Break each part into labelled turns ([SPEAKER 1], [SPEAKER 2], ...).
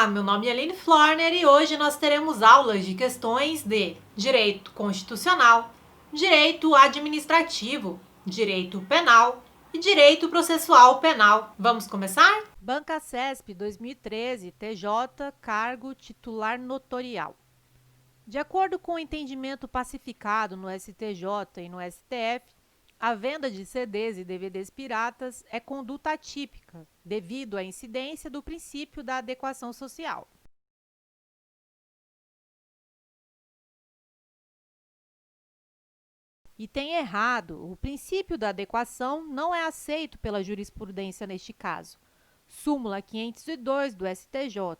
[SPEAKER 1] Olá, meu nome é Aline Florner e hoje nós teremos aulas de questões de Direito Constitucional, Direito Administrativo, Direito Penal e Direito Processual Penal. Vamos começar? Banca CESP 2013, TJ, cargo titular notorial. De acordo com o entendimento pacificado no STJ e no STF, a venda de CDs e DVDs piratas é conduta atípica, devido à incidência do princípio da adequação social. E tem errado, o princípio da adequação não é aceito pela jurisprudência neste caso. Súmula 502 do STJ,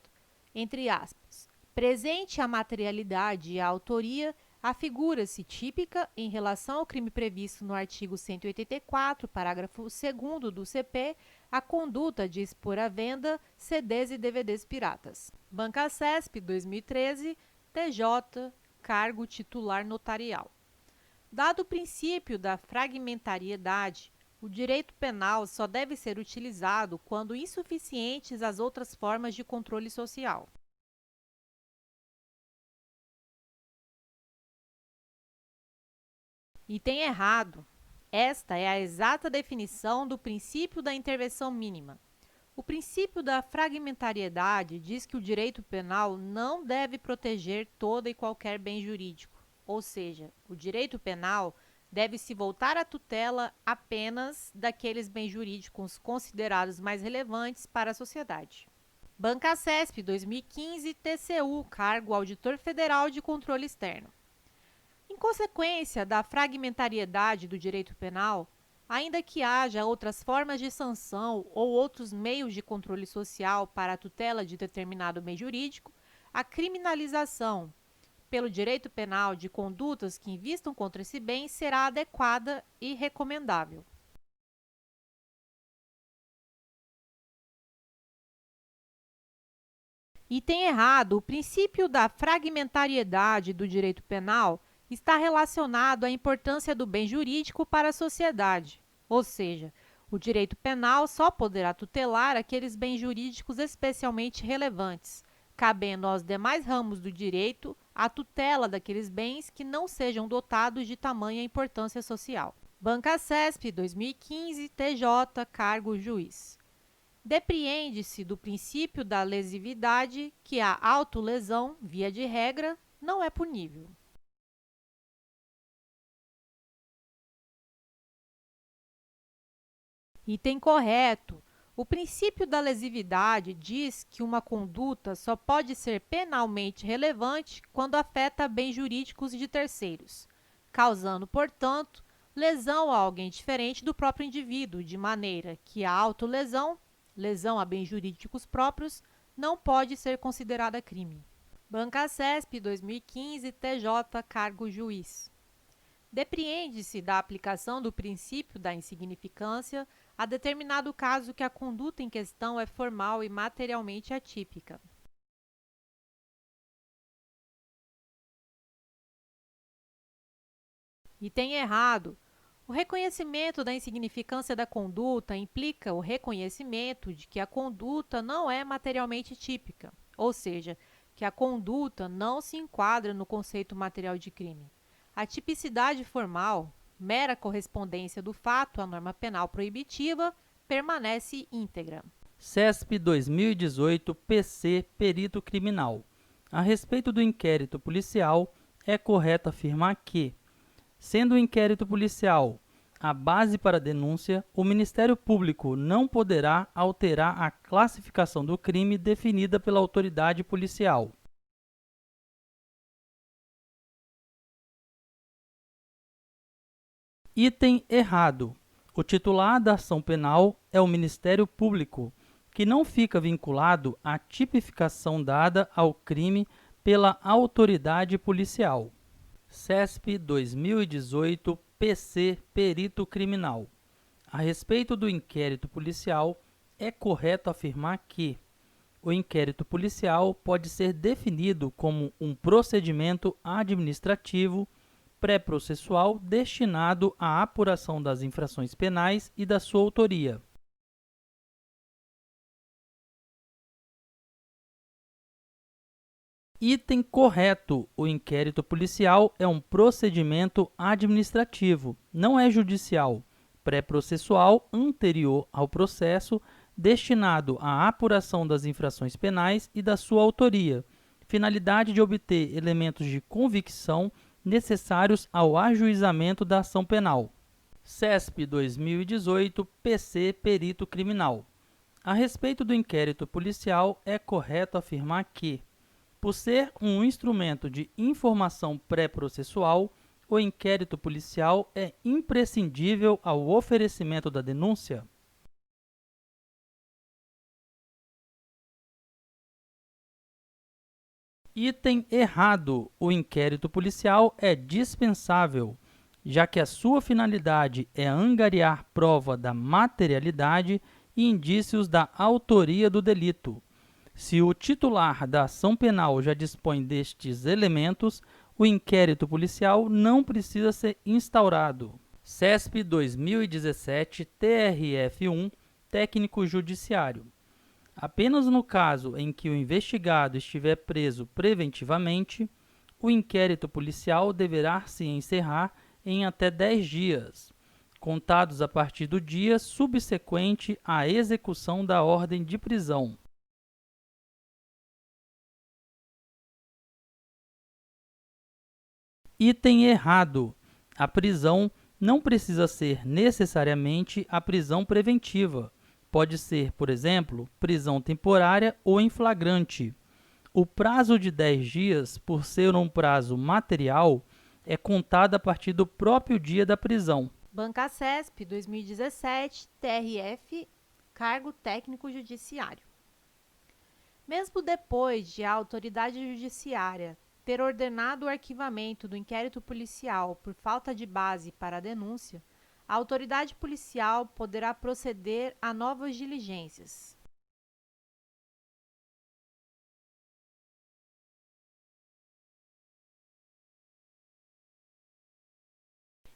[SPEAKER 1] entre aspas. Presente a materialidade e a autoria, afigura-se típica em relação ao crime previsto no artigo 184, parágrafo 2º do CP, a conduta de expor à venda CDs e DVDs piratas. Banca CESP 2013, TJ, cargo titular notarial. Dado o princípio da fragmentariedade, o direito penal só deve ser utilizado quando insuficientes as outras formas de controle social. E tem errado. Esta é a exata definição do princípio da intervenção mínima. O princípio da fragmentariedade diz que o direito penal não deve proteger todo e qualquer bem jurídico, ou seja, o direito penal deve se voltar à tutela apenas daqueles bens jurídicos considerados mais relevantes para a sociedade. Banca CESP 2015, TCU, cargo Auditor Federal de Controle Externo. Em consequência da fragmentariedade do direito penal, ainda que haja outras formas de sanção ou outros meios de controle social para a tutela de determinado bem jurídico, a criminalização pelo direito penal de condutas que invistam contra esse bem será adequada e recomendável. E tem errado, o princípio da fragmentariedade do direito penal está relacionado à importância do bem jurídico para a sociedade, ou seja, o direito penal só poderá tutelar aqueles bens jurídicos especialmente relevantes, cabendo aos demais ramos do direito a tutela daqueles bens que não sejam dotados de tamanha importância social. Banca CESP 2015, TJ, cargo juiz. Depreende-se do princípio da lesividade que a autolesão, via de regra, não é punível. Item correto. O princípio da lesividade diz que uma conduta só pode ser penalmente relevante quando afeta bens jurídicos de terceiros, causando, portanto, lesão a alguém diferente do próprio indivíduo, de maneira que a autolesão, lesão a bens jurídicos próprios, não pode ser considerada crime. Banca CESP 2015, TJ, cargo juiz. Depreende-se da aplicação do princípio da insignificância a determinado caso que a conduta em questão é formal e materialmente atípica. E tem errado. O reconhecimento da insignificância da conduta implica o reconhecimento de que a conduta não é materialmente típica, ou seja, que a conduta não se enquadra no conceito material de crime. A tipicidade formal, mera correspondência do fato à norma penal proibitiva, permanece íntegra.
[SPEAKER 2] CESP 2018, PC, Perito Criminal. A respeito do inquérito policial, é correto afirmar que, sendo o inquérito policial a base para a denúncia, o Ministério Público não poderá alterar a classificação do crime definida pela autoridade policial. Item errado. O titular da ação penal é o Ministério Público, que não fica vinculado à tipificação dada ao crime pela autoridade policial. CESP 2018, PC, Perito Criminal. A respeito do inquérito policial, é correto afirmar que o inquérito policial pode ser definido como um procedimento administrativo pré-processual destinado à apuração das infrações penais e da sua autoria. Item correto. O inquérito policial é um procedimento administrativo, não é judicial, pré-processual anterior ao processo, destinado à apuração das infrações penais e da sua autoria, finalidade de obter elementos de convicção necessários ao ajuizamento da ação penal. CESP 2018, PC Perito Criminal. A respeito do inquérito policial, é correto afirmar que, por ser um instrumento de informação pré-processual, o inquérito policial é imprescindível ao oferecimento da denúncia. Item errado. O inquérito policial é dispensável, já que a sua finalidade é angariar prova da materialidade e indícios da autoria do delito. Se o titular da ação penal já dispõe destes elementos, o inquérito policial não precisa ser instaurado. CESP 2017, TRF1, Técnico Judiciário. Apenas no caso em que o investigado estiver preso preventivamente, o inquérito policial deverá se encerrar em até 10 dias, contados a partir do dia subsequente à execução da ordem de prisão. Item errado. A prisão não precisa ser necessariamente a prisão preventiva. Pode ser, por exemplo, prisão temporária ou em flagrante. O prazo de 10 dias, por ser um prazo material, é contado a partir do próprio dia da prisão.
[SPEAKER 1] Banca CESP 2017, TRF, Cargo Técnico Judiciário. Mesmo depois de a autoridade judiciária ter ordenado o arquivamento do inquérito policial por falta de base para a denúncia, a autoridade policial poderá proceder a novas diligências.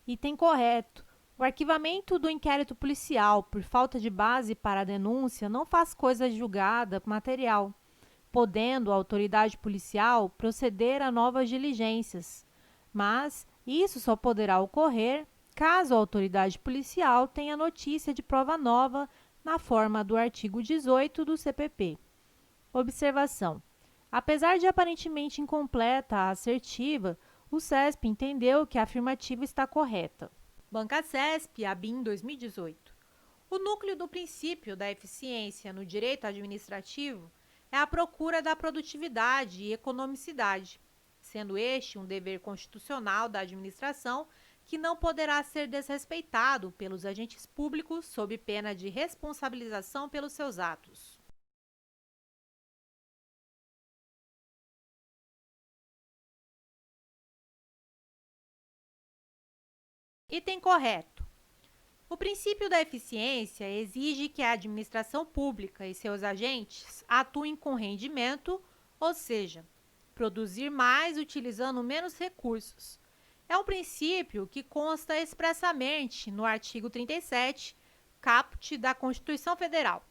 [SPEAKER 1] Item correto. O arquivamento do inquérito policial por falta de base para a denúncia não faz coisa julgada material, podendo a autoridade policial proceder a novas diligências, mas isso só poderá ocorrer caso a autoridade policial tenha notícia de prova nova na forma do artigo 18 do CPP. Observação: apesar de aparentemente incompleta a assertiva, o CESP entendeu que a afirmativa está correta. Banca CESP, ABIN 2018. O núcleo do princípio da eficiência no direito administrativo é a procura da produtividade e economicidade, sendo este um dever constitucional da administração que não poderá ser desrespeitado pelos agentes públicos sob pena de responsabilização pelos seus atos. Item correto. O princípio da eficiência exige que a administração pública e seus agentes atuem com rendimento, ou seja, produzir mais utilizando menos recursos. É um princípio que consta expressamente no artigo 37, caput da Constituição Federal.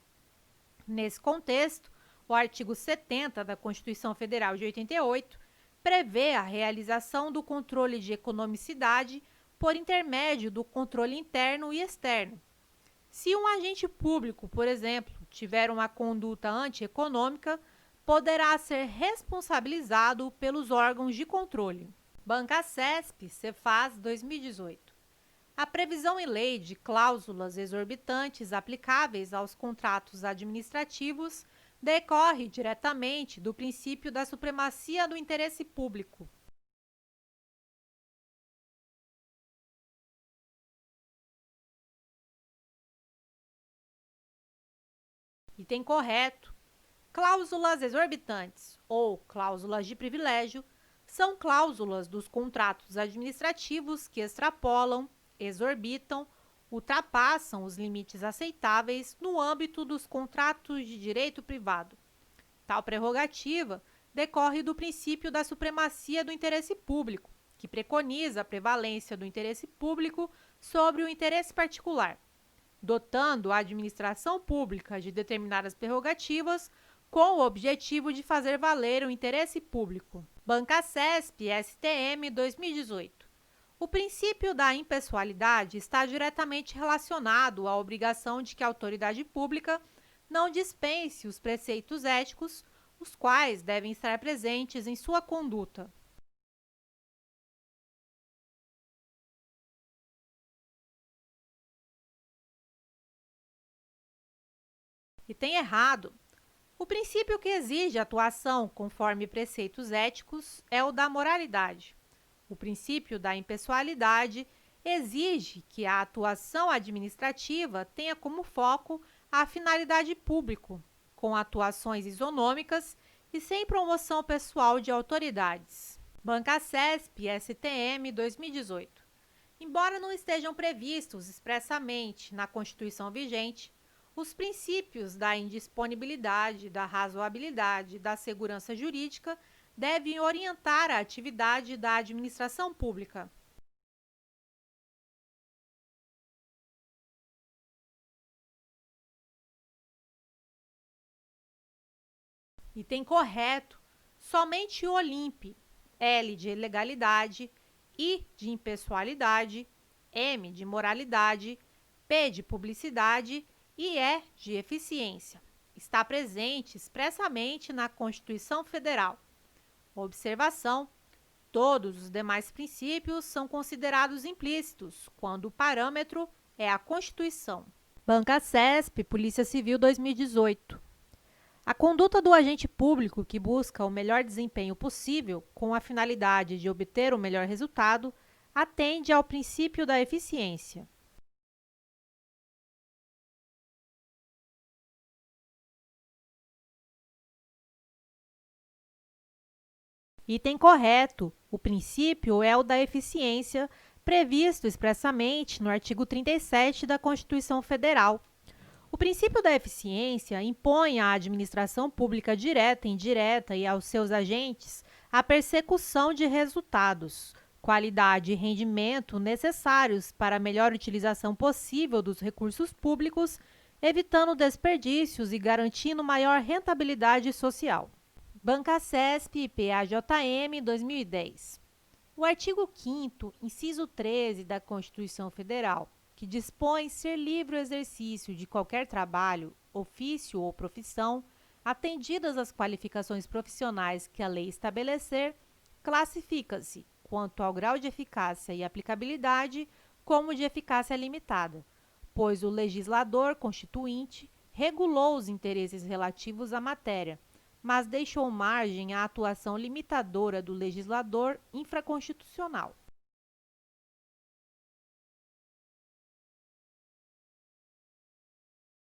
[SPEAKER 1] Nesse contexto, o artigo 70 da Constituição Federal de 88 prevê a realização do controle de economicidade por intermédio do controle interno e externo. Se um agente público, por exemplo, tiver uma conduta antieconômica, poderá ser responsabilizado pelos órgãos de controle. Banca CESP, Cefaz 2018. A previsão em lei de cláusulas exorbitantes aplicáveis aos contratos administrativos decorre diretamente do princípio da supremacia do interesse público. Item correto. Cláusulas exorbitantes ou cláusulas de privilégio são cláusulas dos contratos administrativos que extrapolam, exorbitam, ultrapassam os limites aceitáveis no âmbito dos contratos de direito privado. Tal prerrogativa decorre do princípio da supremacia do interesse público, que preconiza a prevalência do interesse público sobre o interesse particular, dotando a administração pública de determinadas prerrogativas com o objetivo de fazer valer o interesse público. Bancacesp STM 2018. O princípio da impessoalidade está diretamente relacionado à obrigação de que a autoridade pública não dispense os preceitos éticos, os quais devem estar presentes em sua conduta. E tem errado. O princípio que exige atuação conforme preceitos éticos é o da moralidade. O princípio da impessoalidade exige que a atuação administrativa tenha como foco a finalidade pública, com atuações isonômicas e sem promoção pessoal de autoridades. Bancacesp STM 2018. Embora não estejam previstos expressamente na Constituição vigente, os princípios da indisponibilidade, da razoabilidade e da segurança jurídica devem orientar a atividade da administração pública. Item correto. Somente o OLIMP, L de legalidade, I de impessoalidade, M de moralidade, P de publicidade e E de eficiência. Está presente expressamente na Constituição Federal. Observação: todos os demais princípios são considerados implícitos quando o parâmetro é a Constituição. Bancacesp, Polícia Civil 2018. A conduta do agente público que busca o melhor desempenho possível com a finalidade de obter o melhor resultado atende ao princípio da eficiência. Item correto. O princípio é o da eficiência, previsto expressamente no artigo 37 da Constituição Federal. O princípio da eficiência impõe à administração pública direta e indireta e aos seus agentes a persecução de resultados, qualidade e rendimento necessários para a melhor utilização possível dos recursos públicos, evitando desperdícios e garantindo maior rentabilidade social. Bancacesp PAJM 2010. O artigo 5º, inciso 13 da Constituição Federal, que dispõe ser livre o exercício de qualquer trabalho, ofício ou profissão, atendidas as qualificações profissionais que a lei estabelecer, classifica-se, quanto ao grau de eficácia e aplicabilidade, como de eficácia limitada, pois o legislador constituinte regulou os interesses relativos à matéria, mas deixou margem à atuação limitadora do legislador infraconstitucional.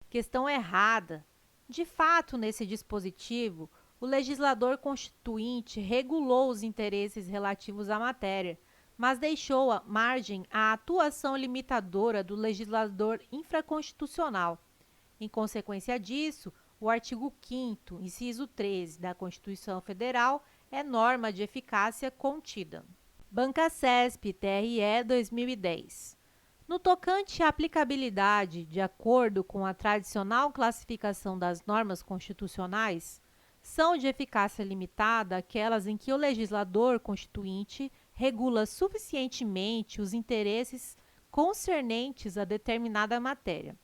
[SPEAKER 1] Questão errada. De fato, nesse dispositivo, o legislador constituinte regulou os interesses relativos à matéria, mas deixou a margem à atuação limitadora do legislador infraconstitucional. Em consequência disso, o artigo 5º, inciso 13 da Constituição Federal é norma de eficácia contida. Bancacesp TRE 2010. No tocante à aplicabilidade, de acordo com a tradicional classificação das normas constitucionais, são de eficácia limitada aquelas em que o legislador constituinte regula suficientemente os interesses concernentes a determinada matéria,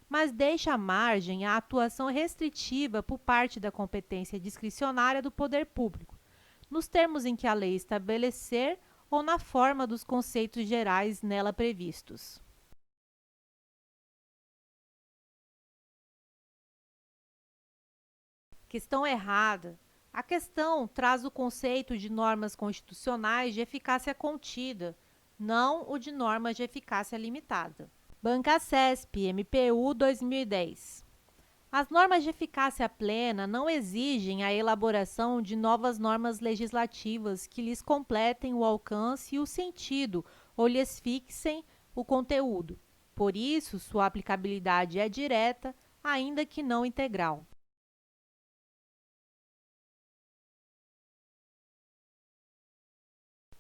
[SPEAKER 1] mas deixa margem à atuação restritiva por parte da competência discricionária do poder público, nos termos em que a lei estabelecer ou na forma dos conceitos gerais nela previstos. Questão errada. A questão traz o conceito de normas constitucionais de eficácia contida, não o de normas de eficácia limitada. Bancacesp, MPU 2010. As normas de eficácia plena não exigem a elaboração de novas normas legislativas que lhes completem o alcance e o sentido ou lhes fixem o conteúdo. Por isso, sua aplicabilidade é direta, ainda que não integral.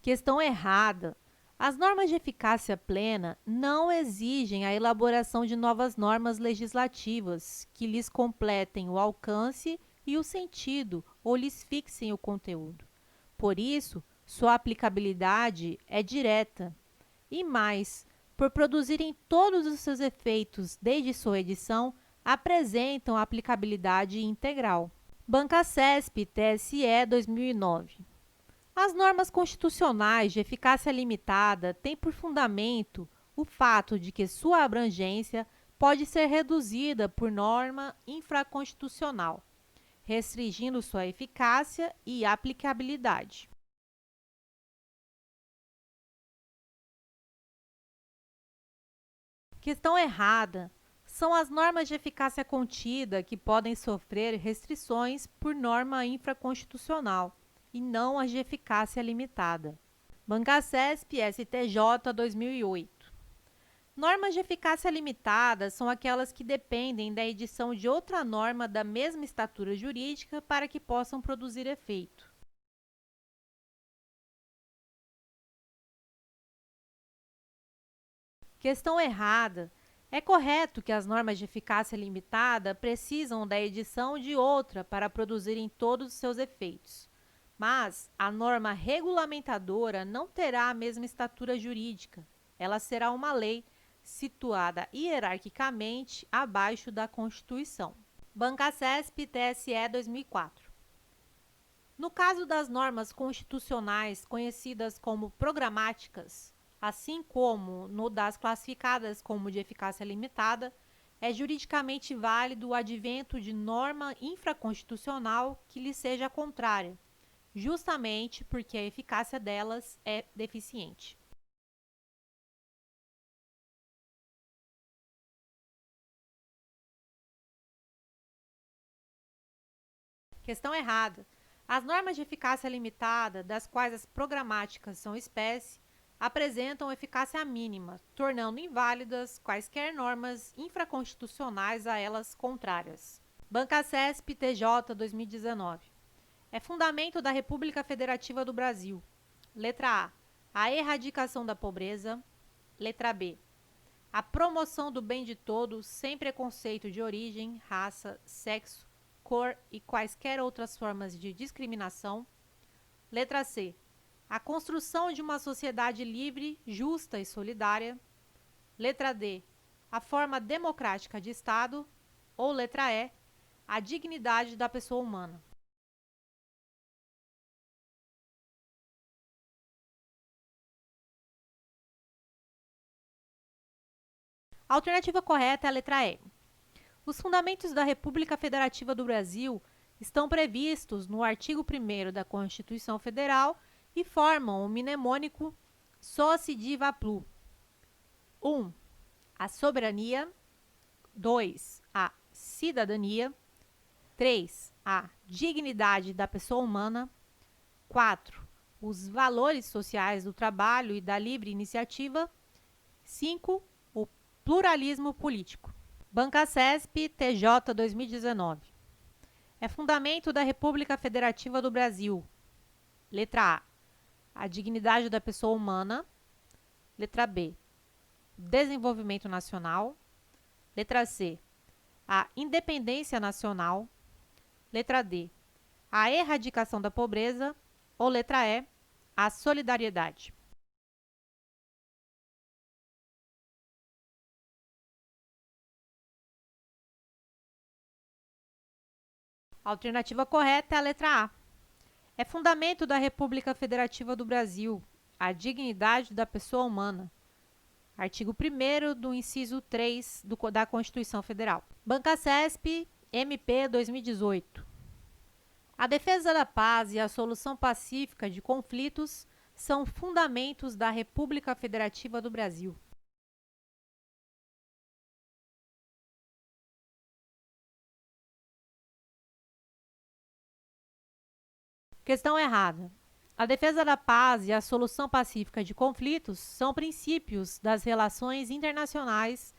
[SPEAKER 1] Questão errada. As normas de eficácia plena não exigem a elaboração de novas normas legislativas que lhes completem o alcance e o sentido ou lhes fixem o conteúdo. Por isso, sua aplicabilidade é direta. E mais, por produzirem todos os seus efeitos desde sua edição, apresentam a aplicabilidade integral. Bancasesp TSE 2009. As normas constitucionais de eficácia limitada têm por fundamento o fato de que sua abrangência pode ser reduzida por norma infraconstitucional, restringindo sua eficácia e aplicabilidade. Questão errada. São as normas de eficácia contida que podem sofrer restrições por norma infraconstitucional e não as de eficácia limitada. Bancasesp STJ 2008. Normas de eficácia limitada são aquelas que dependem da edição de outra norma da mesma estatura jurídica para que possam produzir efeito. Questão errada. É correto que as normas de eficácia limitada precisam da edição de outra para produzirem todos os seus efeitos. Mas a norma regulamentadora não terá a mesma estatura jurídica. Ela será uma lei situada hierarquicamente abaixo da Constituição. Bancasesp TSE 2004. No caso das normas constitucionais conhecidas como programáticas, assim como no das classificadas como de eficácia limitada, é juridicamente válido o advento de norma infraconstitucional que lhe seja contrária, justamente porque a eficácia delas é deficiente. Questão errada. As normas de eficácia limitada, das quais as programáticas são espécie, apresentam eficácia mínima, tornando inválidas quaisquer normas infraconstitucionais a elas contrárias. Bancasesp TJ 2019. É fundamento da República Federativa do Brasil. Letra A. A erradicação da pobreza. Letra B. A promoção do bem de todos, sem preconceito de origem, raça, sexo, cor e quaisquer outras formas de discriminação. Letra C. A construção de uma sociedade livre, justa e solidária. Letra D. A forma democrática de Estado. Ou letra E. A dignidade da pessoa humana. A alternativa correta é a letra E. Os fundamentos da República Federativa do Brasil estão previstos no artigo 1º da Constituição Federal e formam o mnemônico Soci Diva Plu. 1. A soberania. 2. A cidadania. 3. A dignidade da pessoa humana. 4. Os valores sociais do trabalho e da livre iniciativa. 5. O pluralismo político. Bancasesp TJ 2019. É fundamento da República Federativa do Brasil. Letra A. A dignidade da pessoa humana. Letra B. Desenvolvimento nacional. Letra C. A independência nacional. Letra D. A erradicação da pobreza. Ou letra E. A solidariedade. A alternativa correta é a letra A. É fundamento da República Federativa do Brasil a dignidade da pessoa humana. Artigo 1º do inciso 3 da Constituição Federal. Bancasesp MP 2018. A defesa da paz e a solução pacífica de conflitos são fundamentos da República Federativa do Brasil. Questão errada. A defesa da paz e a solução pacífica de conflitos são princípios das relações internacionais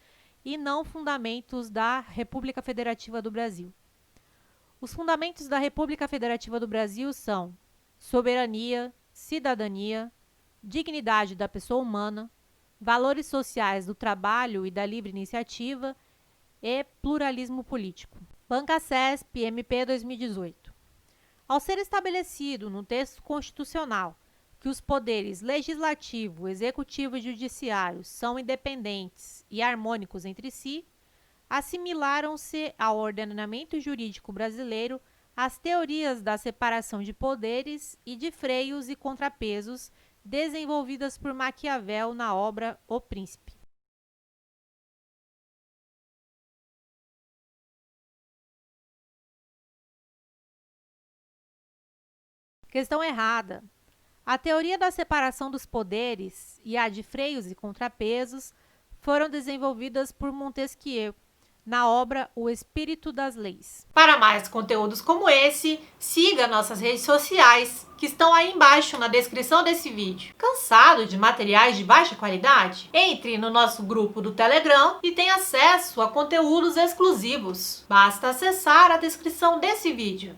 [SPEAKER 1] e não fundamentos da República Federativa do Brasil. Os fundamentos da República Federativa do Brasil são soberania, cidadania, dignidade da pessoa humana, valores sociais do trabalho e da livre iniciativa e pluralismo político. Banca CESP, MP 2018. Ao ser estabelecido no texto constitucional que os poderes legislativo, executivo e judiciário são independentes e harmônicos entre si, assimilaram-se ao ordenamento jurídico brasileiro as teorias da separação de poderes e de freios e contrapesos desenvolvidas por Maquiavel na obra O Príncipe. Questão errada. A teoria da separação dos poderes e a de freios e contrapesos foram desenvolvidas por Montesquieu na obra O Espírito das Leis. Para mais conteúdos como esse, siga nossas redes sociais, que estão aí embaixo na descrição desse vídeo. Cansado de materiais de baixa qualidade? Entre no nosso grupo do Telegram e tenha acesso a conteúdos exclusivos. Basta acessar a descrição desse vídeo.